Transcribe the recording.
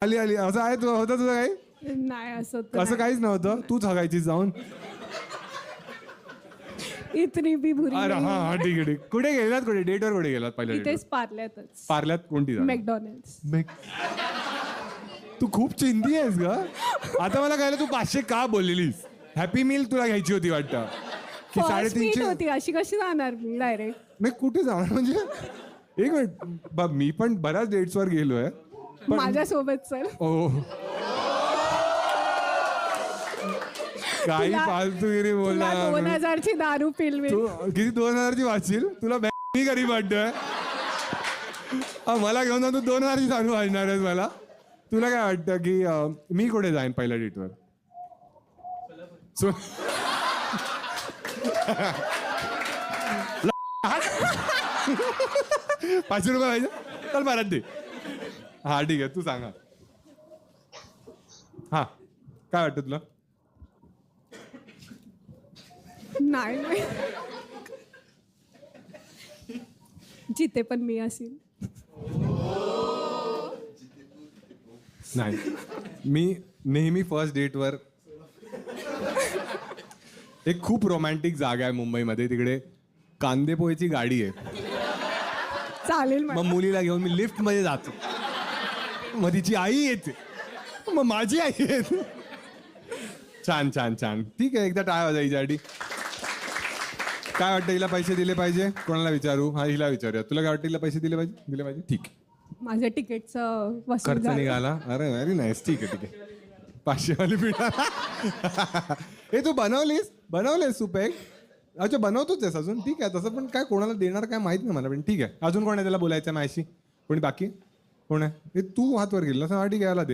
आली आली असं आहे तू होतं तुझं काही नाही असं तर असं काहीच नव्हतं तूच हगायची जाऊन नाही. इतनी भी बुरी अरे नाही. हा हा ठीक आहे ठीक कुठे गेलात कुठे डेटवर कुठे गेलात पहिल्या इथेच डेटवर पार्ल्यातच पार्ल्यात कोणती जागा? मॅकडॉनल्ड्स तू खूप चिंती आहेस ग आता मला कळलं तू 500 का बोललेलीस हॅपी मील तुला घ्यायची होती वाटतं की फर्स्ट मीट 350 होती अशी कशी जाणार मी डायरेक्ट नाही कुठे जाणार म्हणजे एक मिनिट मी पण बऱ्याच डेट्सवर गेलोय माझ्यासोबत सर ओ काही तुला- फालतूगिरी तुला बोलणार 2000ची दारू पिलवी तू किती 2000ची वाचशील तुला मी गरीब वाटतोय मला घेऊन तू 2000ची दारू वाजणार आहेस मला तुला काय वाटतं की मी कुठे जाईन पहिल्या डेटवर ₹500 पाहिजे चल परत दे हा ठीक आहे तू सांगा हा काय वाटतं तुला नाही जिथे पण मी असेल नाही मी नेहमी फर्स्ट डेटवर एक खूप रोमॅन्टिक जागा आहे मुंबईमध्ये तिकडे कांदेपोहेची गाडी आहे चालेल मग मला. मुलीला घेऊन मी लिफ्ट मध्ये जातो मग तिची आई येते मग माझी आई येते छान छान छान ठीक आहे एकदा टाळ्या वाजायच्यासाठी काय वाटतं हिला पैसे दिले पाहिजे कोणाला विचारू हा हिला विचारूया तुला काय वाटतं हिला पैसे दिले पाहिजे ठीक आहे माझ्या तिकीटचं वसूल खर्च झालं. निघाला अरे व्हेरी नाईस ठीक आहे 500 वाली पिढा हे तू बनवलेस तू पॅक अच्छा बनवतोच आहेस अजून ठीक आहे तसं पण काय कोणाला देणार काय माहित नाही मला पण ठीक आहे अजून कोण आहे त्याला बोलायचं माझ्याशी कोणी बाकी कोण आहे हे तू हातवर गेला असं हा ठीक आहे याला दे